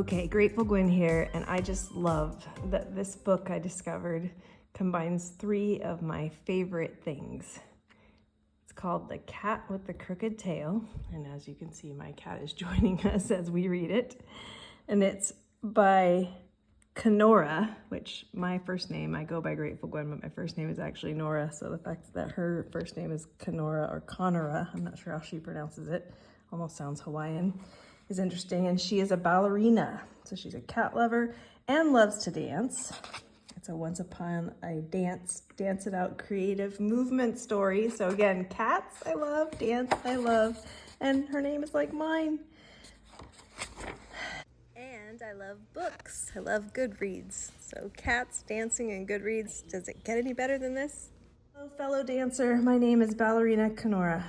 Okay, Grateful Gwen here, and I just love that this book I discovered combines three of my favorite things. It's called The Cat with the Crooked Tail, and as you can see, my cat is joining us as we read it. And it's by Kenora, which my first name, I go by Grateful Gwen, but my first name is actually Nora, so the fact that her first name is Kenora or Conora, I'm not sure how she pronounces it, almost sounds Hawaiian, is interesting. And she is a ballerina, so she's a cat lover and loves to dance. It's a once upon a dance it out creative movement story. So again, cats I love, dance I love, and her name is like mine. And I love books. I love Goodreads. So cats, dancing, and Goodreads. Does it get any better than this? Hello, fellow dancer. My name is Ballerina Kenora.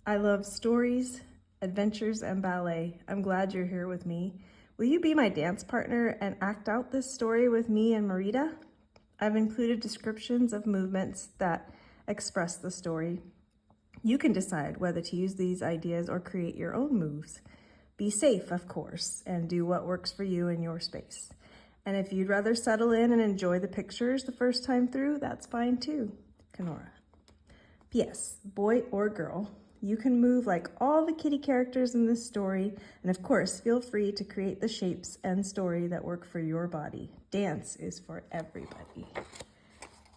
I love stories, adventures, and ballet. I'm glad you're here with me. Will you be my dance partner and act out this story with me and Marita? I've included descriptions of movements that express the story. You can decide whether to use these ideas or create your own moves. Be safe, of course, and do what works for you in your space. And if you'd rather settle in and enjoy the pictures the first time through, that's fine too. Kenora. P.S. Boy or girl, you can move like all the kitty characters in this story, and of course, feel free to create the shapes and story that work for your body. Dance is for everybody.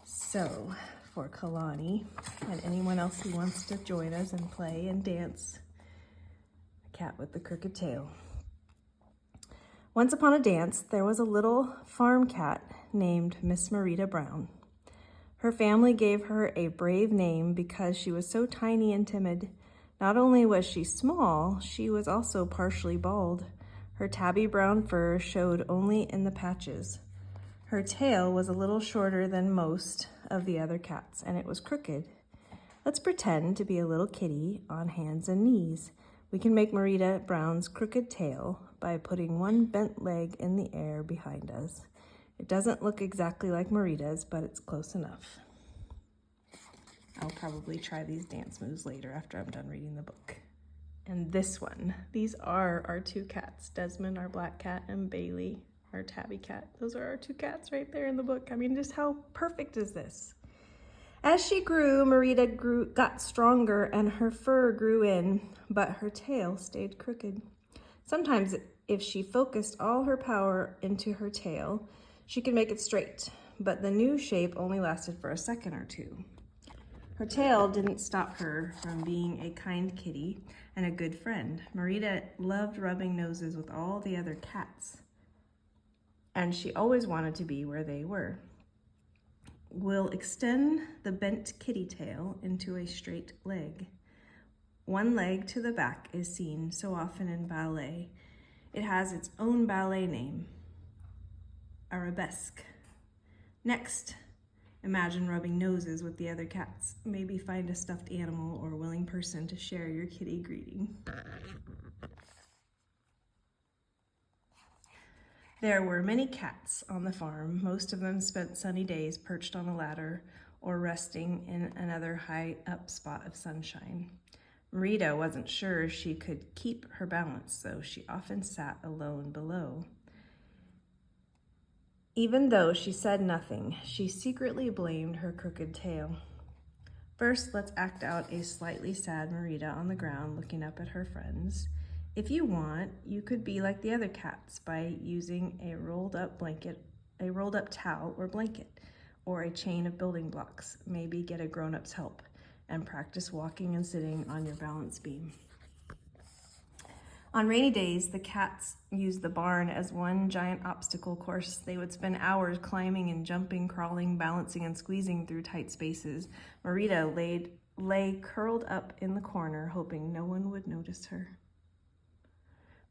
So, for Kalani and anyone else who wants to join us and play and dance, Cat with the Crooked Tail. Once upon a dance, there was a little farm cat named Miss Marita Brown. Her family gave her a brave name because she was so tiny and timid. Not only was she small, she was also partially bald. Her tabby brown fur showed only in the patches. Her tail was a little shorter than most of the other cats, and it was crooked. Let's pretend to be a little kitty on hands and knees. We can make Marita Brown's crooked tail by putting one bent leg in the air behind us. It doesn't look exactly like Marita's, but it's close enough. I'll probably try these dance moves later after I'm done reading the book. And this one, these are our two cats, Desmond, our black cat, and Bailey, our tabby cat. Those are our two cats right there in the book. I mean, just how perfect is this? As she grew, Marita got stronger and her fur grew in, but her tail stayed crooked. Sometimes if she focused all her power into her tail, she could make it straight, but the new shape only lasted for a second or two. Her tail didn't stop her from being a kind kitty and a good friend. Marita loved rubbing noses with all the other cats, and she always wanted to be where they were. We'll extend the bent kitty tail into a straight leg. One leg to the back is seen so often in ballet. It has its own ballet name, arabesque. Next, imagine rubbing noses with the other cats. Maybe find a stuffed animal or willing person to share your kitty greeting. There were many cats on the farm. Most of them spent sunny days perched on a ladder or resting in another high up spot of sunshine. Marita wasn't sure she could keep her balance, so she often sat alone below. Even though she said nothing, she secretly blamed her crooked tail. First, let's act out a slightly sad Marita on the ground looking up at her friends. If you want, you could be like the other cats by using a rolled up towel or blanket, or a chain of building blocks. Maybe get a grown-up's help and practice walking and sitting on your balance beam. On rainy days, the cats used the barn as one giant obstacle course. They would spend hours climbing and jumping, crawling, balancing, and squeezing through tight spaces. Marita lay curled up in the corner, hoping no one would notice her.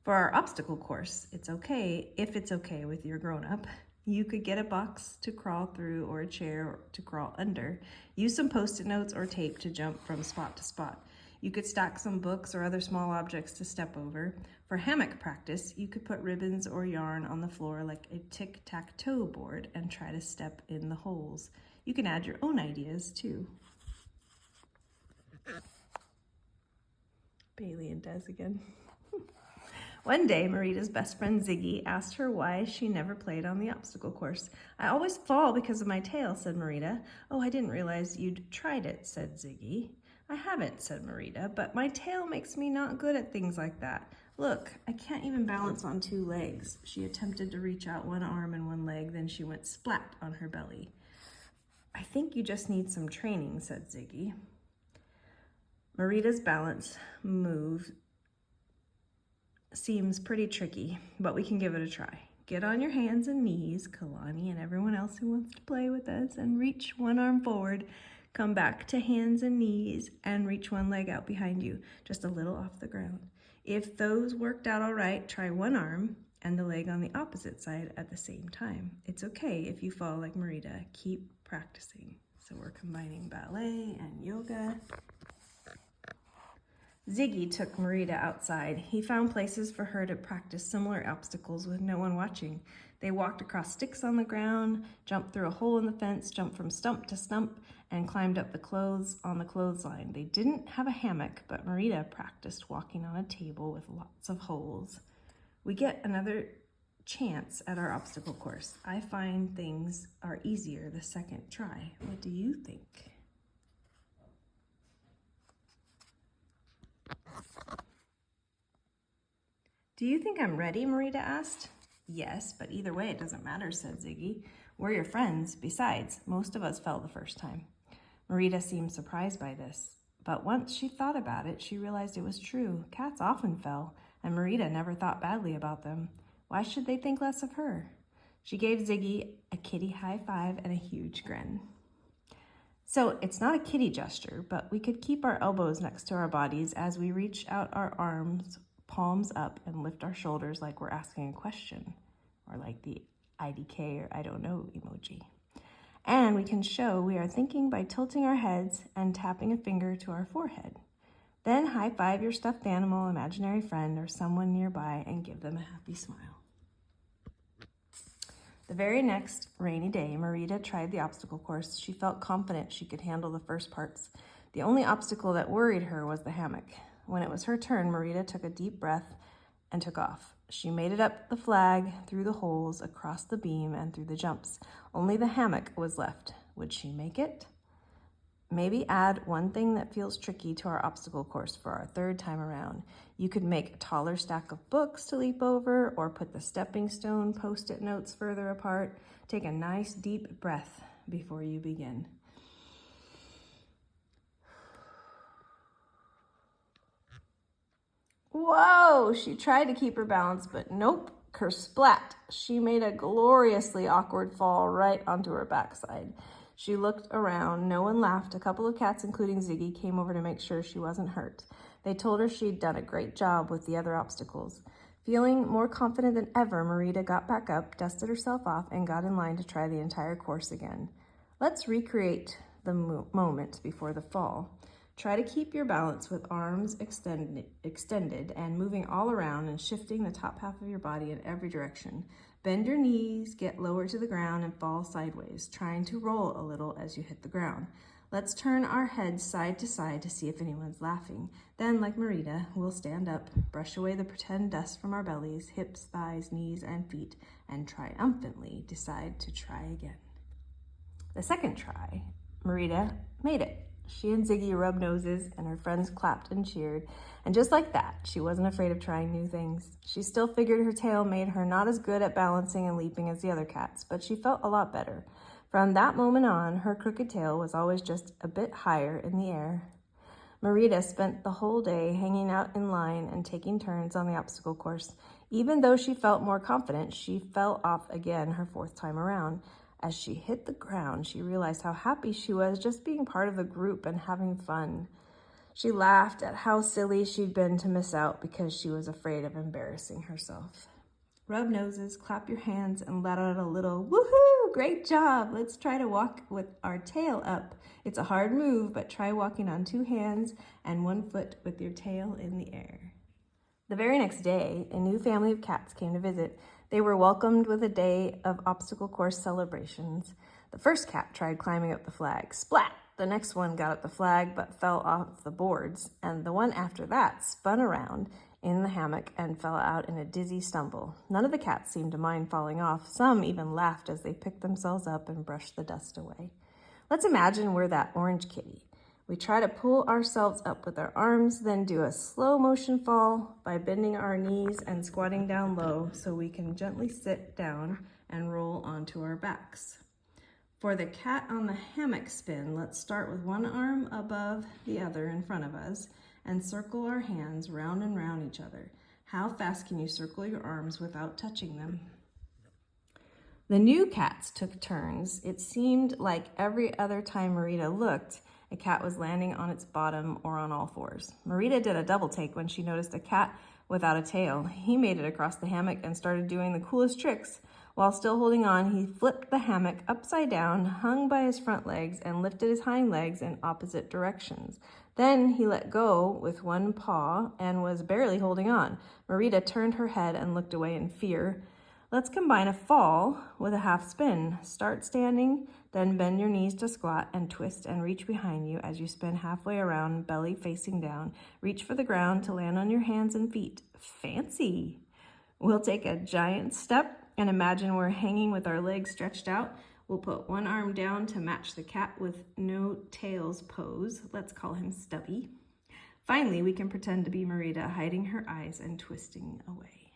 For our obstacle course, it's okay if it's okay with your grown-up. You could get a box to crawl through or a chair to crawl under. Use some Post-it notes or tape to jump from spot to spot. You could stack some books or other small objects to step over. For hammock practice, you could put ribbons or yarn on the floor like a tic-tac-toe board and try to step in the holes. You can add your own ideas too. Bailey and Des again. One day, Marita's best friend Ziggy asked her why she never played on the obstacle course. "I always fall because of my tail," said Marita. "Oh, I didn't realize you'd tried it," said Ziggy. "I haven't," said Marita, "but my tail makes me not good at things like that. Look, I can't even balance on 2 legs." She attempted to reach out one arm and one leg, then she went splat on her belly. "I think you just need some training," said Ziggy. Marita's balance move seems pretty tricky, but we can give it a try. Get on your hands and knees, Kalani and everyone else who wants to play with us, and reach one arm forward. Come back to hands and knees and reach one leg out behind you, just a little off the ground. If those worked out all right, try one arm and the leg on the opposite side at the same time. It's okay if you fall like Marita. Keep practicing. So we're combining ballet and yoga. Ziggy took Marita outside. He found places for her to practice similar obstacles with no one watching. They walked across sticks on the ground, jumped through a hole in the fence, jumped from stump to stump, and climbed up the clothes on the clothesline. They didn't have a hammock, but Marita practiced walking on a table with lots of holes. We get another chance at our obstacle course. I find things are easier the second try. What do you think? "Do you think I'm ready?" Marita asked. "Yes, but either way it doesn't matter," said Ziggy. "We're your friends. Besides, most of us fell the first time." Marita seemed surprised by this, but once she thought about it, she realized it was true. Cats often fell, and Marita never thought badly about them. Why should they think less of her? She gave Ziggy a kitty high five and a huge grin. So it's not a kitty gesture, but we could keep our elbows next to our bodies as we reach out our arms, palms up, and lift our shoulders like we're asking a question, or like the IDK or I don't know emoji. And we can show we are thinking by tilting our heads and tapping a finger to our forehead. Then high five your stuffed animal, imaginary friend, or someone nearby and give them a happy smile. The very next rainy day, Marita tried the obstacle course. She felt confident she could handle the first parts. The only obstacle that worried her was the hammock. When it was her turn, Marita took a deep breath and took off. She made it up the flag, through the holes, across the beam, and through the jumps. Only the hammock was left. Would she make it? Maybe add one thing that feels tricky to our obstacle course for our third time around. You could make a taller stack of books to leap over, or put the stepping stone post-it notes further apart. Take a nice deep breath before you begin. Whoa! She tried to keep her balance, but nope, kersplat. She made a gloriously awkward fall right onto her backside. She looked around. No one laughed. A couple of cats, including Ziggy, came over to make sure she wasn't hurt. They told her she'd done a great job with the other obstacles. Feeling more confident than ever, Marita got back up, dusted herself off, and got in line to try the entire course again. Let's recreate the moment before the fall. Try to keep your balance with arms extended and moving all around and shifting the top half of your body in every direction. Bend your knees, get lower to the ground, and fall sideways, trying to roll a little as you hit the ground. Let's turn our heads side to side to see if anyone's laughing. Then, like Marita, we'll stand up, brush away the pretend dust from our bellies, hips, thighs, knees, and feet, and triumphantly decide to try again. The second try, Marita made it. She and Ziggy rubbed noses, and her friends clapped and cheered. And just like that, she wasn't afraid of trying new things. She still figured her tail made her not as good at balancing and leaping as the other cats, but she felt a lot better. From that moment on, her crooked tail was always just a bit higher in the air. Marita spent the whole day hanging out in line and taking turns on the obstacle course. Even though she felt more confident, she fell off again her fourth time around. As she hit the ground, she realized how happy she was just being part of the group and having fun. She laughed at how silly she'd been to miss out because she was afraid of embarrassing herself. Rub noses, clap your hands, and let out a little, "Woohoo! Great job! Let's try to walk with our tail up." It's a hard move, but try walking on 2 hands and 1 foot with your tail in the air. The very next day, a new family of cats came to visit. They were welcomed with a day of obstacle course celebrations. The first cat tried climbing up the flag. Splat! The next one got up the flag but fell off the boards, and the one after that spun around in the hammock and fell out in a dizzy stumble. None of the cats seemed to mind falling off. Some even laughed as they picked themselves up and brushed the dust away. Let's imagine we're that orange kitty. We try to pull ourselves up with our arms, then do a slow motion fall by bending our knees and squatting down low so we can gently sit down and roll onto our backs. For the cat on the hammock spin, let's start with one arm above the other in front of us and circle our hands round and round each other. How fast can you circle your arms without touching them? The new cats took turns. It seemed like every other time Marita looked, a cat was landing on its bottom or on all fours. Marita did a double take when she noticed a cat without a tail. He made it across the hammock and started doing the coolest tricks. While still holding on, he flipped the hammock upside down, hung by his front legs, and lifted his hind legs in opposite directions. Then he let go with one paw and was barely holding on. Marita turned her head and looked away in fear. Let's combine a fall with a half spin. Start standing, then bend your knees to squat and twist and reach behind you as you spin halfway around, belly facing down. Reach for the ground to land on your hands and feet. Fancy! We'll take a giant step and imagine we're hanging with our legs stretched out. We'll put one arm down to match the cat with no tails pose. Let's call him Stubby. Finally, we can pretend to be Marita, hiding her eyes and twisting away.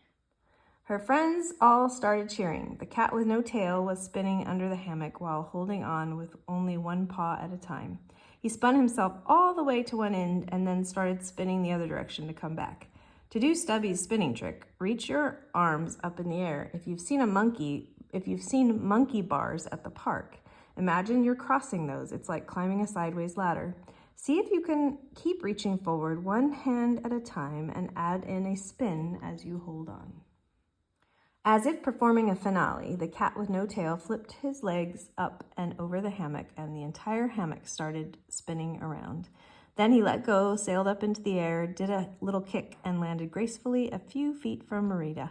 Her friends all started cheering. The cat with no tail was spinning under the hammock while holding on with only one paw at a time. He spun himself all the way to one end and then started spinning the other direction to come back. To do Stubby's spinning trick, reach your arms up in the air. If you've seen monkey bars at the park, imagine you're crossing those. It's like climbing a sideways ladder. See if you can keep reaching forward one hand at a time and add in a spin as you hold on. As if performing a finale, the cat with no tail flipped his legs up and over the hammock, and the entire hammock started spinning around. Then he let go, sailed up into the air, did a little kick, and landed gracefully a few feet from Marita.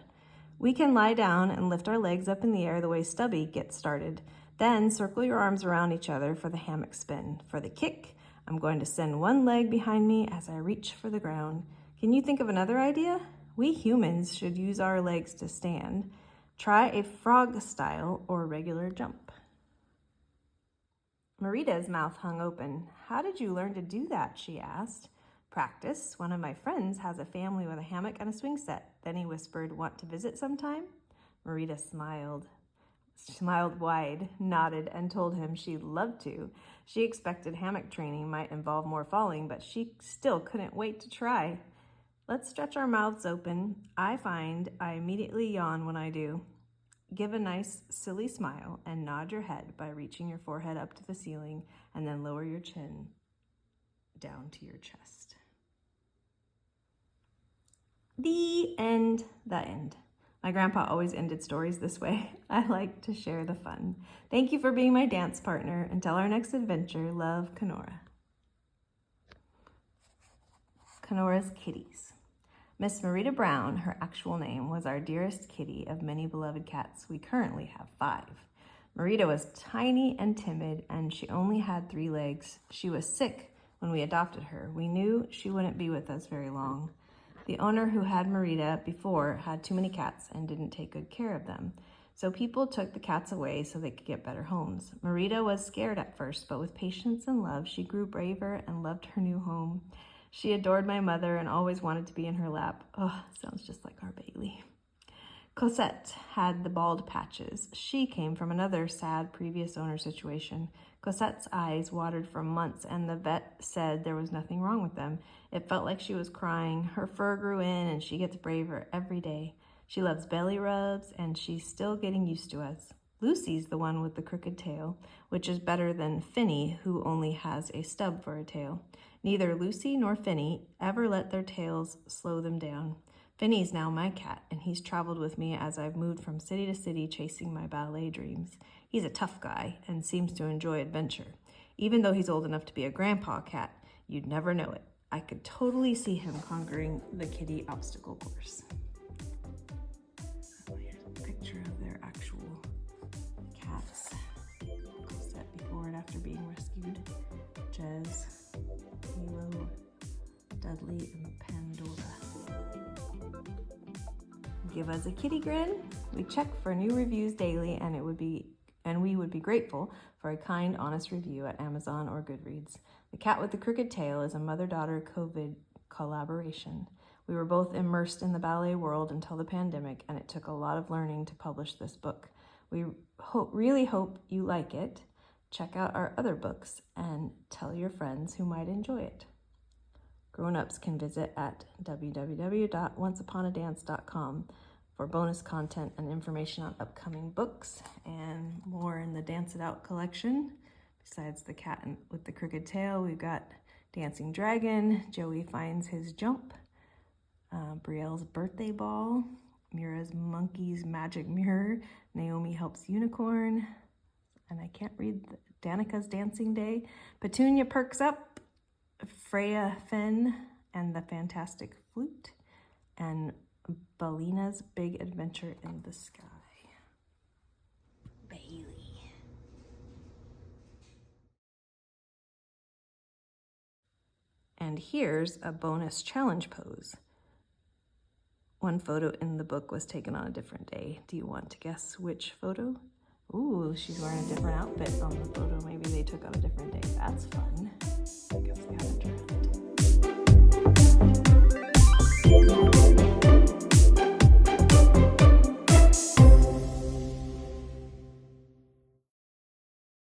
We can lie down and lift our legs up in the air the way Stubby gets started. Then circle your arms around each other for the hammock spin. For the kick, I'm going to send one leg behind me as I reach for the ground. Can you think of another idea? We humans should use our legs to stand. Try a frog style or regular jump. Marita's mouth hung open. How did you learn to do that? She asked. Practice. One of my friends has a family with a hammock and a swing set. Then he whispered, want to visit sometime? Marita smiled wide, nodded, and told him she'd love to. She expected hammock training might involve more falling, but she still couldn't wait to try. Let's stretch our mouths open. I find I immediately yawn when I do. Give a nice, silly smile and nod your head by reaching your forehead up to the ceiling and then lower your chin down to your chest. The end. My grandpa always ended stories this way. I like to share the fun. Thank you for being my dance partner. Until our next adventure, love, Kenora. Kenora's Kitties. Miss Marita Brown, her actual name, was our dearest kitty of many beloved cats. We currently have 5. Marita was tiny and timid, and she only had 3 legs. She was sick when we adopted her. We knew she wouldn't be with us very long. The owner who had Marita before had too many cats and didn't take good care of them. So people took the cats away so they could get better homes. Marita was scared at first, but with patience and love, she grew braver and loved her new home. She adored my mother and always wanted to be in her lap. Oh, sounds just like our Bailey. Cosette had the bald patches. She came from another sad previous owner situation. Cosette's eyes watered for months, and the vet said there was nothing wrong with them. It felt like she was crying. Her fur grew in, and she gets braver every day. She loves belly rubs, and she's still getting used to us. Lucy's the one with the crooked tail, which is better than Finny, who only has a stub for a tail. Neither Lucy nor Finny ever let their tails slow them down. Finny's now my cat, and he's traveled with me as I've moved from city to city chasing my ballet dreams. He's a tough guy and seems to enjoy adventure. Even though he's old enough to be a grandpa cat, you'd never know it. I could totally see him conquering the kitty obstacle course. Here's a picture of their actual cats. Cosette before and after being rescued. Dudley and Pandora. Give us a kitty grin. We check for new reviews daily, and we would be grateful for a kind, honest review at Amazon or Goodreads. The Cat with the Crooked Tail is a mother-daughter COVID collaboration. We were both immersed in the ballet world until the pandemic, and it took a lot of learning to publish this book. We really hope you like it. Check out our other books and tell your friends who might enjoy it. Grown-ups can visit at www.onceuponadance.com for bonus content and information on upcoming books and more in the Dance It Out collection. Besides The Cat with the Crooked Tail, we've got Dancing Dragon, Joey Finds His Jump, Brielle's Birthday Ball, Mira's Monkey's Magic Mirror, Naomi Helps Unicorn, and I can't read Danica's Dancing Day, Petunia Perks Up, Freya Finn and the Fantastic Flute, and Balina's Big Adventure in the Sky. Bailey. And here's a bonus challenge pose. One photo in the book was taken on a different day. Do you want to guess which photo? Ooh, she's wearing a different outfit on the photo. Maybe they took on a different day. That's fun. I guess they haven't tried.